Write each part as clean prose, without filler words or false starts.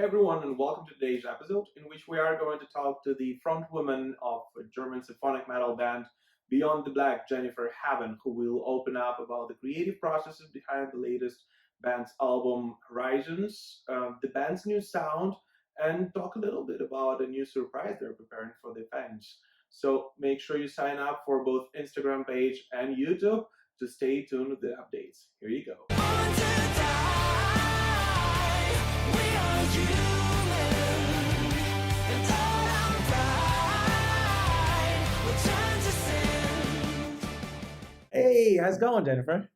everyone, and welcome to today's episode, in which we are going to talk to the frontwoman of a German symphonic metal band Beyond the Black, Jennifer Haben, who will open up about the creative processes behind the latest band's album Hørizøns, the band's new sound, and talk a little bit about a new surprise they're preparing for their fans. So make sure you sign up for both Instagram page and YouTube to stay tuned with the updates. Here you go. Hey, how's it going, Jennifer?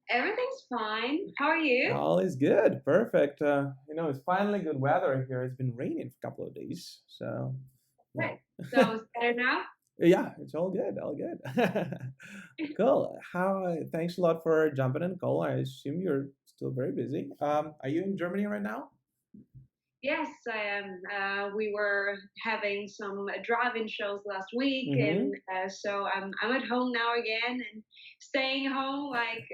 Everything's fine. How are you? All is good. Perfect. It's finally good weather here. It's been raining for a couple of days. So, yeah. Right. So it's better now? Yeah, it's all good. All good. Cool. Thanks a lot for jumping in, Cole. I assume you're still very busy. Are you in Germany right now? Yes, I am. We were having some drive-in shows last week, and so I'm at home now again and staying home like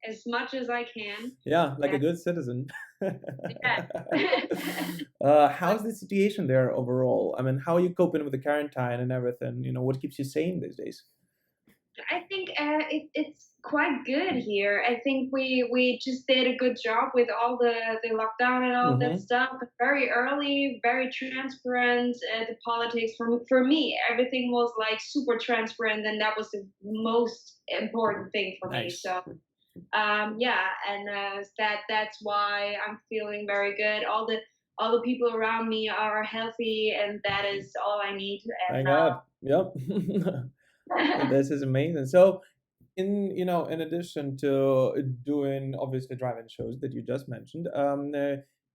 as much as I can. Yeah, like a good citizen. Yeah. How's the situation there overall? I mean, how are you coping with the quarantine and everything? What keeps you sane these days? I think it's quite good here. I think we just did a good job with all the lockdown and all that stuff. Very early, very transparent. The politics for me, everything was like super transparent, and that was the most important thing for me. So that's why I'm feeling very good. All the people around me are healthy, and that is all I need. And, thank God. Yep. This is amazing. So, in addition to doing obviously drive-in shows that you just mentioned,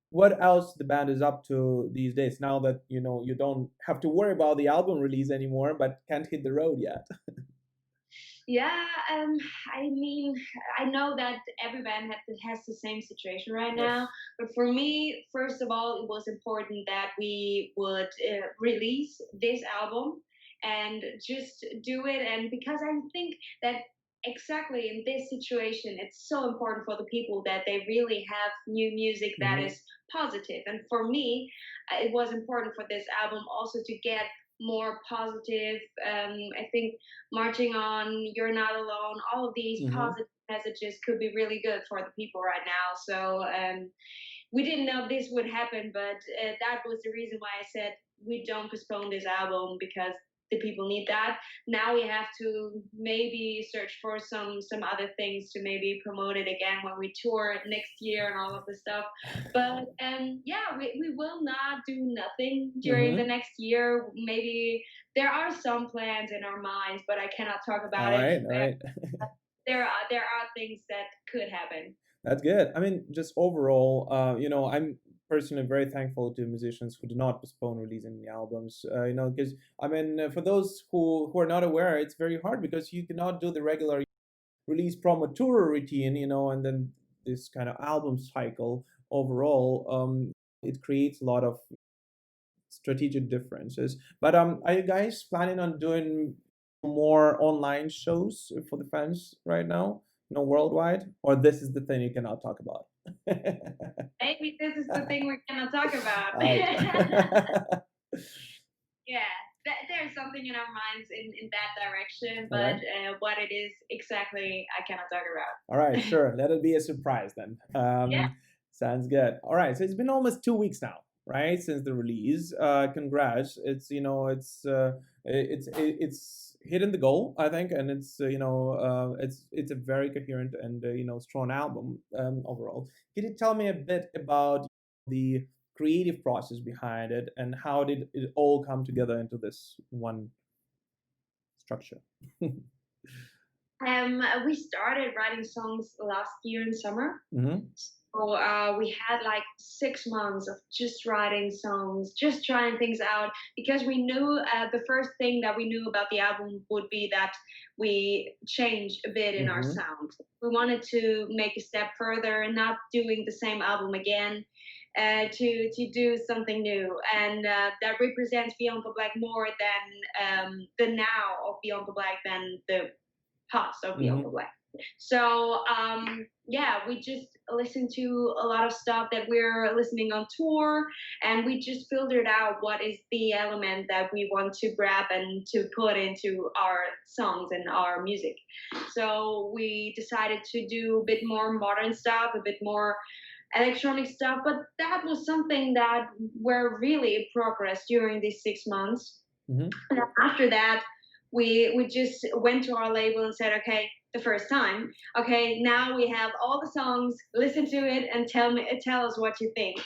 what else the band is up to these days? Now that you don't have to worry about the album release anymore, but can't hit the road yet. Yeah, I mean, I know that every band has the same situation right now, but for me, first of all, it was important that we would release this album and just do it. And because I think that exactly in this situation, it's so important for the people that they really have new music that is positive. And for me, it was important for this album also to get more positive. I think Marching On, You're Not Alone, all of these positive messages could be really good for the people right now. So we didn't know this would happen, but that was the reason why I said we don't postpone this album, because the people need that. Now we have to maybe search for some other things to maybe promote it again when we tour next year and all of the stuff. But we will not do nothing during the next year. Maybe there are some plans in our minds, but I cannot talk about it. All right. There are things that could happen. That's good. I mean, just overall, I'm personally very thankful to musicians who do not postpone releasing the albums. Because for those who are not aware, it's very hard because you cannot do the regular release promo tour routine, and then this kind of album cycle overall. It creates a lot of strategic differences. But are you guys planning on doing more online shows for the fans right now? Worldwide, or this is the thing you cannot talk about? Maybe this is the thing we cannot talk about. Yeah, there's something in our minds in that direction, but what it is exactly, I cannot talk about. All right, sure. Let it be a surprise then. Sounds good. All right, so it's been almost 2 weeks now, right, since the release. Congrats. It's hitting the goal, I think, and it's it's a very coherent and strong album overall. Can you tell me a bit about the creative process behind it, and how did it all come together into this one structure? We started writing songs last year in summer. So we had like 6 months of just writing songs, just trying things out, because we knew the first thing that we knew about the album would be that we change a bit in our sound. We wanted to make a step further and not doing the same album again, to do something new. And that represents Beyond the Black more than the now of Beyond the Black than the past of Beyond the Black. So yeah, we just listen to a lot of stuff that we're listening on tour, and we just filtered out what is the element that we want to grab and to put into our songs and our music. So we decided to do a bit more modern stuff, a bit more electronic stuff, but that was something that were really progress during these 6 months. Hmm. And then after that, we just went to our label and said, okay, the first time, okay, now we have all the songs, listen to it and tell us what you think.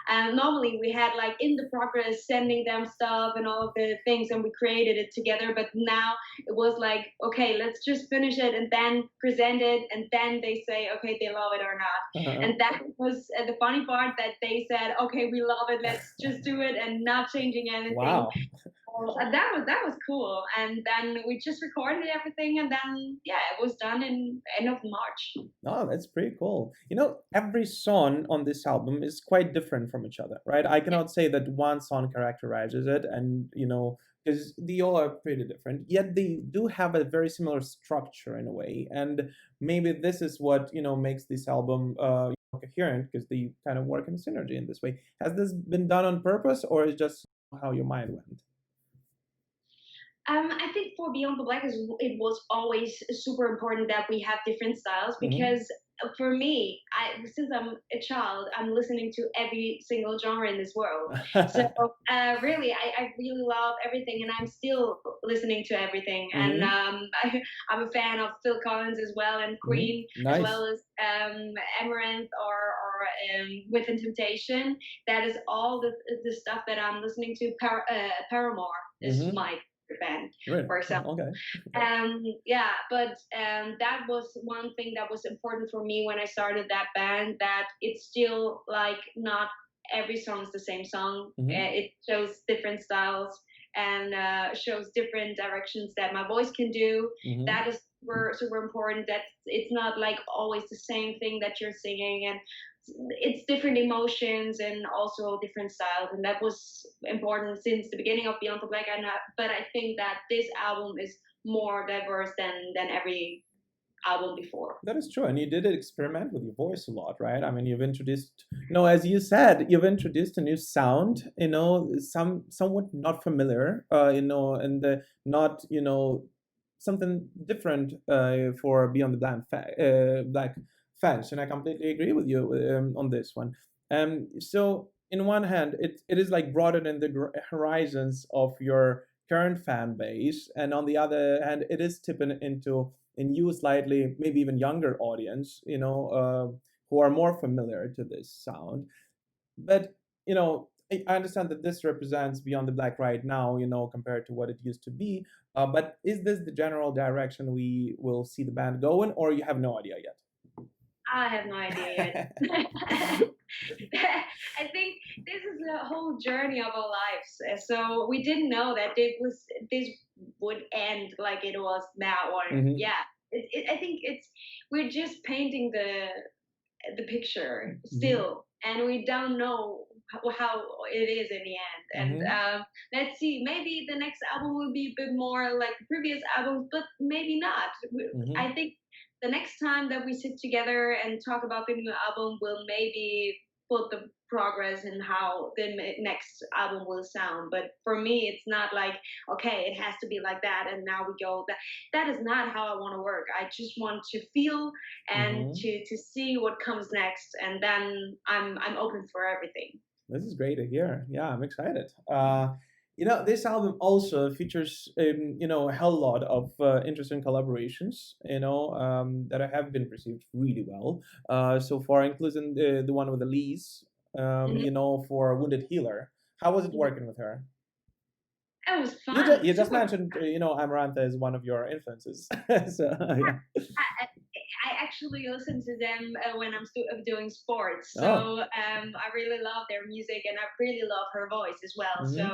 Normally we had like in the progress sending them stuff and all of the things, and we created it together. But now it was like, okay, let's just finish it and then present it, and then they say, okay, they love it or not. Uh-huh. And that was the funny part, that they said, okay, we love it, let's just do it and not changing anything. Wow. That was cool, and then we just recorded everything, and then yeah, it was done in end of March. Oh, that's pretty cool. Every song on this album is quite different from each other, right? I Yeah. cannot say that one song characterizes it, and because they all are pretty different, yet they do have a very similar structure in a way. And maybe this is what, makes this album coherent, because they kind of work in synergy in this way. Has this been done on purpose, or is just how your mind went? I think for Beyond the Black, it was always super important that we have different styles, Hmm. because for me, since I'm a child, I'm listening to every single genre in this world. So really, I really love everything, and I'm still listening to everything. And Hmm. I'm a fan of Phil Collins as well, and Hmm. Queen, as Nice. well as Amaranth or Within Temptation. That is all the stuff that I'm listening to. Paramore is Hmm. my band, Really? for example. Okay. Yeah, but that was one thing that was important for me when I started that band. That it's still like not every song is the same song. Hmm. It shows different styles and shows different directions that my voice can do. Hmm. That is super super important. That it's not like always the same thing that you're singing, and it's different emotions and also different styles, and that was important since the beginning of Beyond the Black. But I think that this album is more diverse than every album before. That is true, and you did experiment with your voice a lot, right? I mean, you've introduced, as you said, you've introduced a new sound, somewhat not familiar, and not, something different for Beyond the Black fans, and I completely agree with you on this one. So, in one hand, it is like broadening the horizons of your current fan base, and on the other hand, it is tipping into a new, slightly maybe even younger audience, who are more familiar to this sound. But I understand that this represents Beyond the Black right now, compared to what it used to be. But is this the general direction we will see the band going, or you have no idea I have no idea yet. yet? I think this is the whole journey of our lives. So we didn't know that this would end like it was now, or Hmm. yeah. I think it's we're just painting the picture Hmm. still, and we don't know how it is in the end. And Hmm. let's see, maybe the next album will be a bit more like the previous albums, but maybe not. Hmm. I think the next time that we sit together and talk about the new album, we'll maybe put the progress in how the next album will sound. But for me, it's not like, okay, it has to be like that and now we go that is not how I want to work. I just want to feel and Hmm. to see what comes next, and then I'm open for everything. This is great to hear. Yeah, I'm excited. This album also features, a hell lot of interesting collaborations, that have been received really well so far, including the one with Elize, Mhm. for Wounded Healer. How was it Mhm. working with her? It was You just, fun, you just super mentioned, Amaranthe is one of your influences. So, yeah. I, I actually listen to them when I'm doing sports. Oh. So I really love their music, and I really love her voice as well. Hmm. So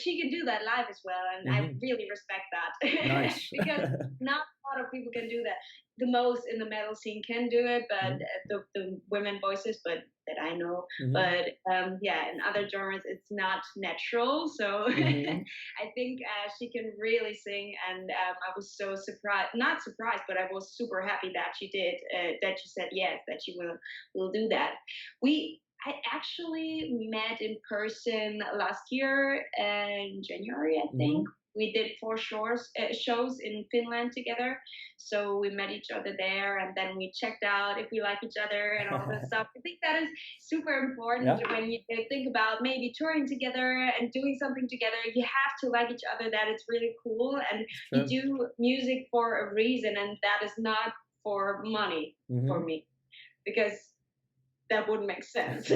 she can do that live as well, and I Hmm. really respect that Nice. because not a lot of people can do that. the most in the metal scene can do it, but Mhm. the women voices, but that I know, Mhm. but yeah, in other genres it's not natural. So Mhm. I think she can really sing, and I was so surprised, not surprised, but I was super happy that she did, that she said yes, that she will do that. I actually met in person last year in January, I think. Mhm. We did four shows in Finland together. So we met each other there, and then we checked out if we like each other and all this stuff. I think that is super important Yeah, when you think about maybe touring together and doing something together. You have to like each other. That it's really cool, and it's you true. do music for a reason, and that is not for money for Mhm. me, because that wouldn't make sense.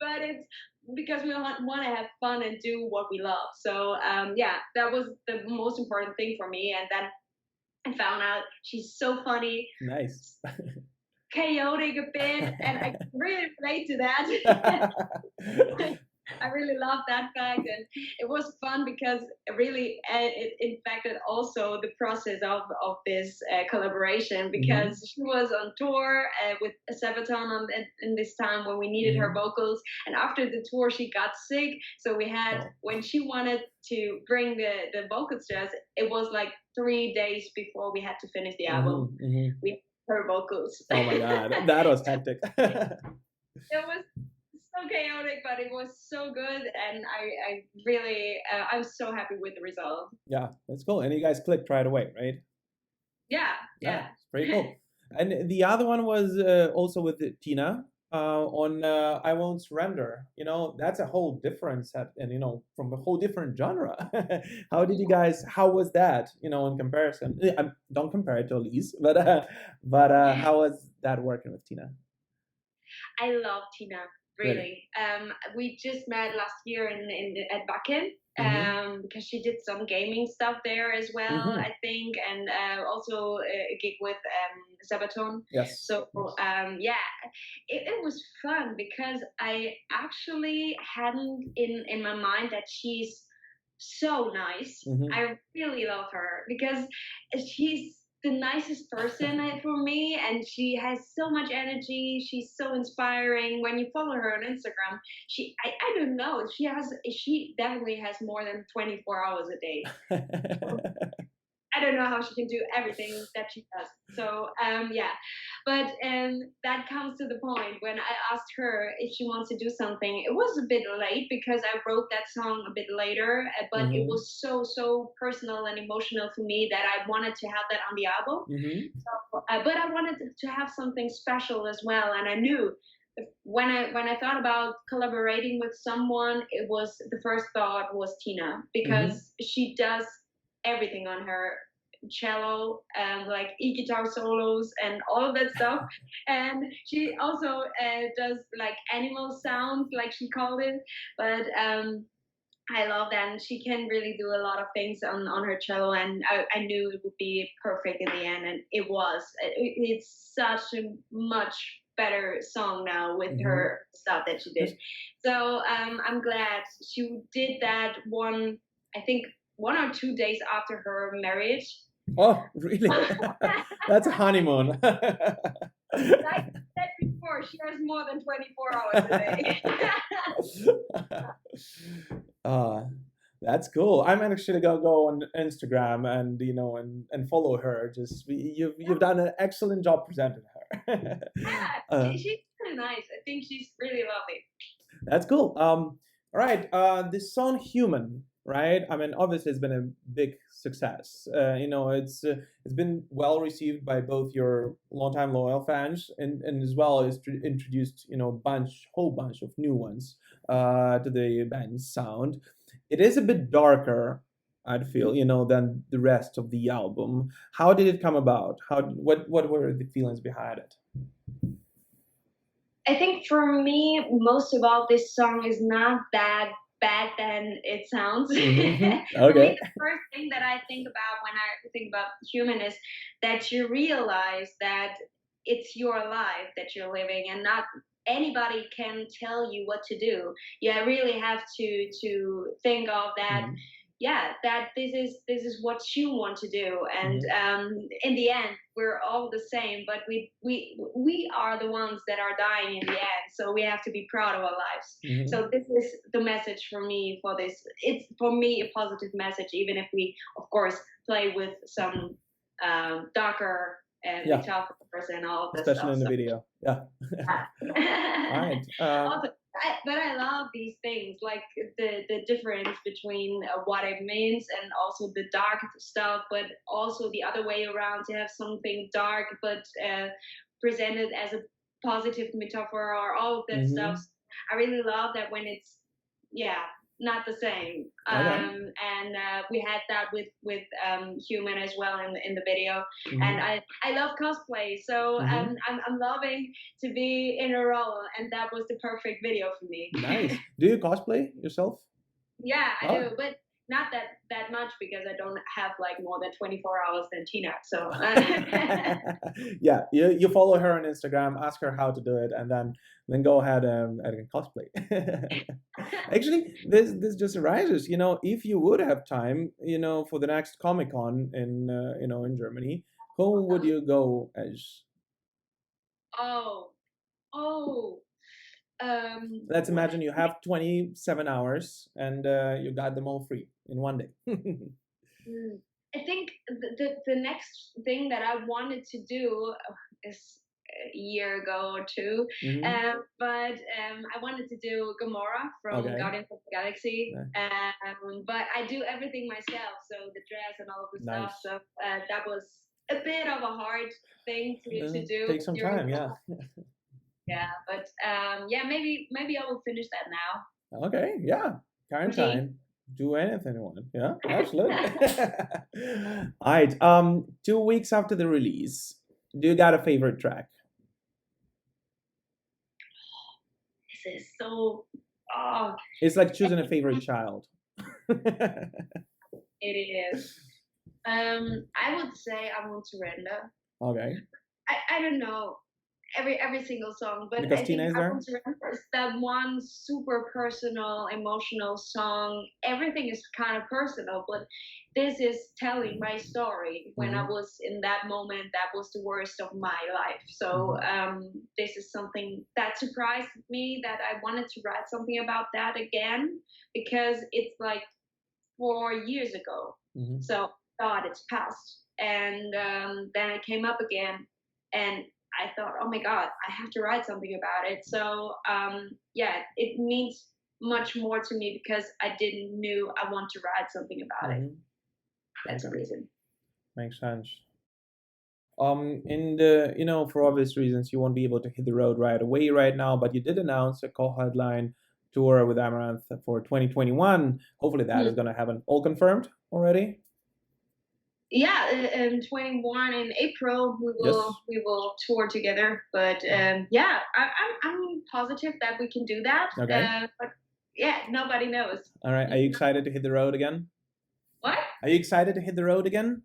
But it's because we want to have fun and do what we love. So yeah, that was the most important thing for me. And then I found out she's so funny, Nice. chaotic a bit, and I really relate to that. I really love that fact, and it was fun because really it impacted also the process of this collaboration, because Mhm. she was on tour with Sabaton in this time when we needed her Mhm. vocals, and after the tour she got sick, so we had, Oh. when she wanted to bring the vocals to us, it was like 3 days before we had to finish the album. Mhm. Mhm. We her vocals. Oh my God, that was hectic. It was so chaotic, but it was so good, and I really, I'm so happy with the result. Yeah, that's cool. And you guys clicked right away, right? Yeah, Yeah, yeah. it's pretty cool. And the other one was also with Tina on I Won't Surrender. That's a whole different set, and from a whole different genre. How did you guys? How was that? In comparison, don't compare it to Elize, but how was that working with Tina? I love Tina, Really? really. We just met last year at Bakken, Mm-hmm. because she did some gaming stuff there as well, Mm-hmm. I think, and also a gig with Sabaton. Yes. So Yes. yeah, it was fun because I actually hadn't in my mind that she's so nice. Mm-hmm. I really love her because she's the nicest person for me, and she has so much energy. She's so inspiring. When you follow her on Instagram, I don't know, she definitely has more than 24 hours a day. I don't know how she can do everything that she does. So yeah, but that comes to the point when I asked her if she wants to do something. It was a bit late because I wrote that song a bit later, but it Mm-hmm. was so personal and emotional for me that I wanted to have that on the album. Mm-hmm. So, but I wanted to have something special as well, and I knew when I thought about collaborating with someone, it was the first thought was Tina, Mm-hmm. because she does everything on her cello and like e-guitar solos and all of that stuff, and she also does like animal sounds, like she called it, but I love that, and she can really do a lot of things on her cello, and I knew it would be perfect in the end, and it was. It's such a much better song now with Mm-hmm. her stuff that she did. Yes. So I'm glad she did that one. I think 1 or 2 days after her marriage. Oh, really? That's a honeymoon. Like I said before, she has more than 24 hours a day. uh, that's cool. I'm actually gonna go on Instagram and and follow her. You've done an excellent job presenting her. Yeah, uh, she's really nice. I think she's really lovely. That's cool. All right. This song "Human," right? I mean, obviously, it's been a big success. It's been well received by both your longtime loyal fans and as well as introduced whole bunch of new ones to the band's sound. It is a bit darker, I'd feel, than the rest of the album. How did it come about? What were the feelings behind it? I think for me, most of all, this song is not that bad than it sounds. Mm-hmm. For me, Okay. the first thing that I think about when I think about human is that you realize that it's your life that you're living, and not anybody can tell you what to do. You really have to think of that. Mhm. yeah, that this is what you want to do, and Hmm. in the end we're all the same, but we are the ones that are dying in the end, so we have to be proud of our lives. Hmm. So this is the message for me for this. It's for me a positive message, even if we of course play with some darker and Yeah, metaphors and all of this especially stuff. in the So video. Yeah. All yeah. right. Also, but I love these things, like the difference between what it means and also the dark stuff, but also the other way around, to have something dark but presented as a positive metaphor or all of that stuff. Hmm. I really love that when it's, yeah, not the same. Okay. And we had that with Human as well in the video. And Hmm. I love cosplay, so Hmm. I'm loving to be in a role, and that was the perfect video for me. Nice. Do you cosplay yourself? Yeah, I do, Oh. but not that much, because I don't have like more than 24 hours than Tina. So Yeah, you follow her on Instagram, ask her how to do it, and then go ahead and cosplay. Actually, this just arises. If you would have time, for the next Comic Con in Germany, who would you go as? oh, oh, Let's what? imagine you have 27 hours and you got them all free in one day. Mm. I think the next thing that I wanted to do is a year ago or two, Hmm. but I wanted to do Gamora from Okay. Guardians of the Galaxy, Yeah. but I do everything myself, so the dress and all of the stuff. Nice. So that was a bit of a hard thing to do Take some during. time. Yeah. Yeah, but yeah, maybe I will finish that now. Okay. Yeah. Me. Quarantine. Do anything you want. Yeah. Absolutely. All right. 2 weeks after the release, do you got a favorite track? This is so. Oh, It's like choosing a favorite child. it is. I would say I want to surrender. Okay. I don't know every single song, but Because I Tina think is I there. want to surrender is that one super personal, emotional song. Everything is kind of personal, but this is telling my story. When I Hmm. was in that moment, that was the worst of my life. So Hmm. this is something that surprised me, that I wanted to write something about that again, because it's like 4 years ago. Hmm. So thought it's past. And then it came up again, and I thought, oh my God, I have to write something about it. So yeah, it means much more to me because I didn't knew I want to write something about it. Hmm. That's the Okay. reason. Makes sense. In the for obvious reasons, you won't be able to hit the road right away right now, but you did announce a co-headline tour with Amaranthe for 2021. Hopefully that is Mhm. going to happen. All confirmed already? Yeah, in 21 in April Yes. we will tour together. But yeah, I'm positive that we can do that. Okay. But yeah, nobody knows. All right. Are you excited to hit the road again? What? Are you excited to hit the road again?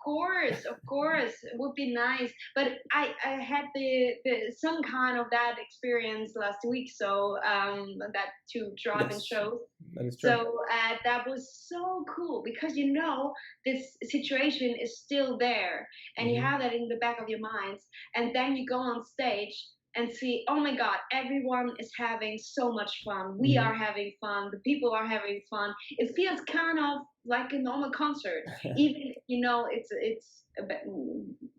Of course, it would be nice. But I had the some kind of that experience last week. So that to drive and Yes, shows. that is true. So that was so cool, because this situation is still there, and you Hmm. have that in the back of your minds, and then you go on stage and see, oh my God, everyone is having so much fun. We are Hmm. having fun. The people are having fun. It feels kind of like a normal concert, even if it's a bit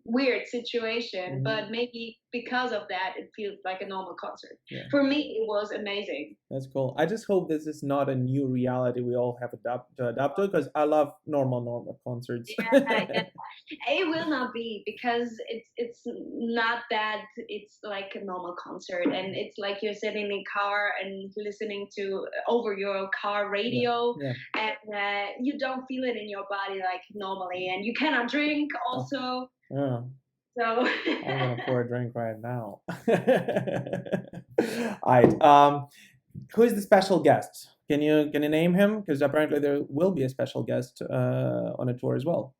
weird situation, Hmm. but maybe because of that it feels like a normal concert. Yeah. For me it was amazing. That's cool. I just hope this is not a new reality we all have adapt to, because I love normal concerts. Yeah, yeah. It will not be, because it's not that it's like a normal concert, and it's like you're sitting in a car and listening to over your car Yeah, radio, yeah. and you don't feel it in your body like normally, and you cannot drink Oh, also. yeah. So I'm gonna pour a drink right now. All right. Who is the special guest? Can you name him? Because apparently there will be a special guest on a tour as well.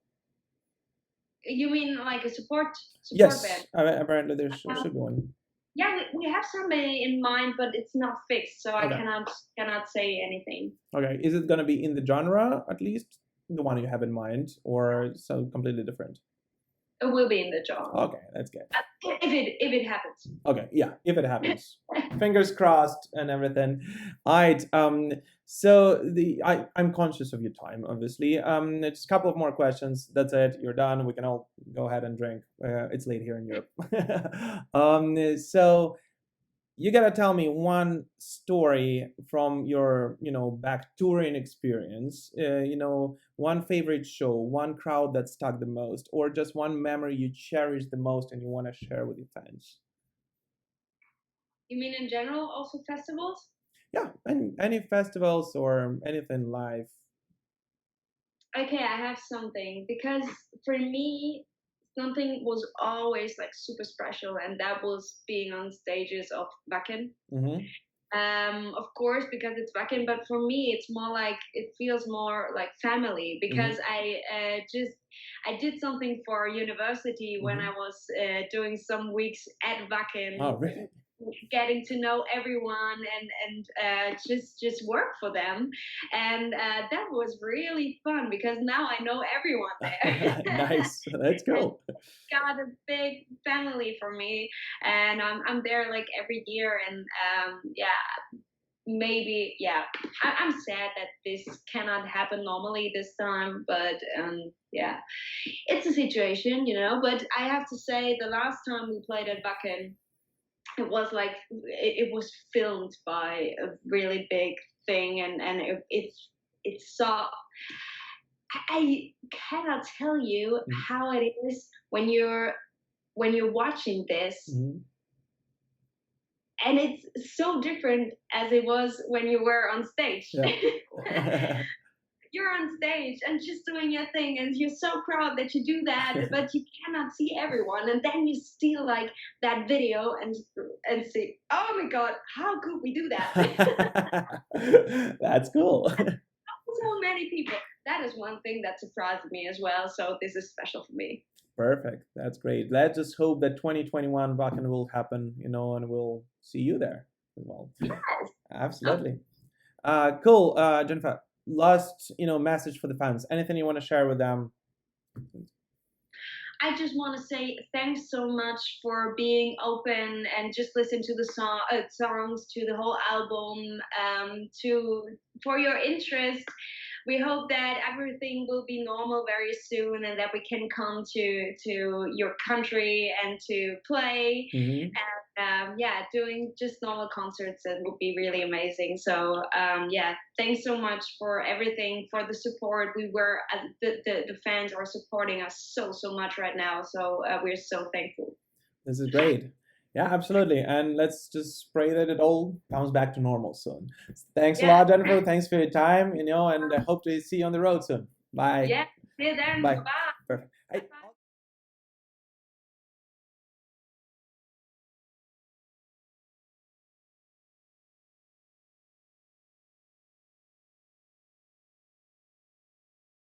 you mean like a support band? Yes, apparently there should be one. Yeah, we have somebody in mind, but it's not fixed, so I Okay. cannot say anything. Okay. Is it gonna be in the genre at least, the one you have in mind, or so completely different? It will be in the genre. Okay, that's good. If it happens. Okay, yeah, if it happens. Fingers crossed and everything. Alright, so I'm conscious of your time, obviously. Just a couple of more questions. That's it. You're done. We can all go ahead and drink. It's late here in Europe. So you gotta tell me one story from your, back touring experience. One favorite show, one crowd that stuck the most, or just one memory you cherish the most and you want to share with your fans. You mean in general, also festivals? Yeah, any festivals or anything live. Okay, I have something because for me, something was always like super special, and that was being on stages of Wacken. Mm-hmm. Of course, because it's Wacken, but for me, it's more like it feels more like family Mm-hmm. because I did something for university when Mm-hmm. I was doing some weeks at Oh, Wacken, really? getting to know everyone and just work for them, and that was really fun because now I know everyone there. Nice. That's And cool. got a big family for me, and I'm there like every year, and yeah, maybe yeah, I'm sad that this cannot happen normally this time, but yeah, it's a situation, but I have to say the last time we played at Wacken, it was like it was filmed by a really big thing, and it's so I cannot tell you how it is when you're watching this, Mm-hmm. and it's so different as it was when you were on stage. Yeah. You're on stage and just doing your thing, and you're so proud that you do that, but you cannot see everyone, and then you steal like that video and see, oh my god, how could we do that? That's cool. So many people. That is one thing that surprised me as well, so this is special for me. Perfect. That's great. Let's just hope that 2021 Wacken will happen, and we'll see you there as well. Yes. Oh, Absolutely. Cool. Jennifer, last, message for the fans. Anything you want to share with them? I just want to say thanks so much for being open and just listen to the songs, to the whole album, to for your interest. We hope that everything will be normal very soon, and that we can come to your country and to play. Mm-hmm. Yeah, doing just normal concerts, it would be really amazing. So yeah, thanks so much for everything, for the support. The fans are supporting us so much right now. So we're so thankful. This is great. Yeah, absolutely. And let's just pray that it all comes back to normal soon. Thanks a Yeah, lot, Jennifer. Thanks for your time, and I hope to see you on the road soon. Bye. yeah. See you then. Bye Bye. bye. Perfect. Bye Hey. bye.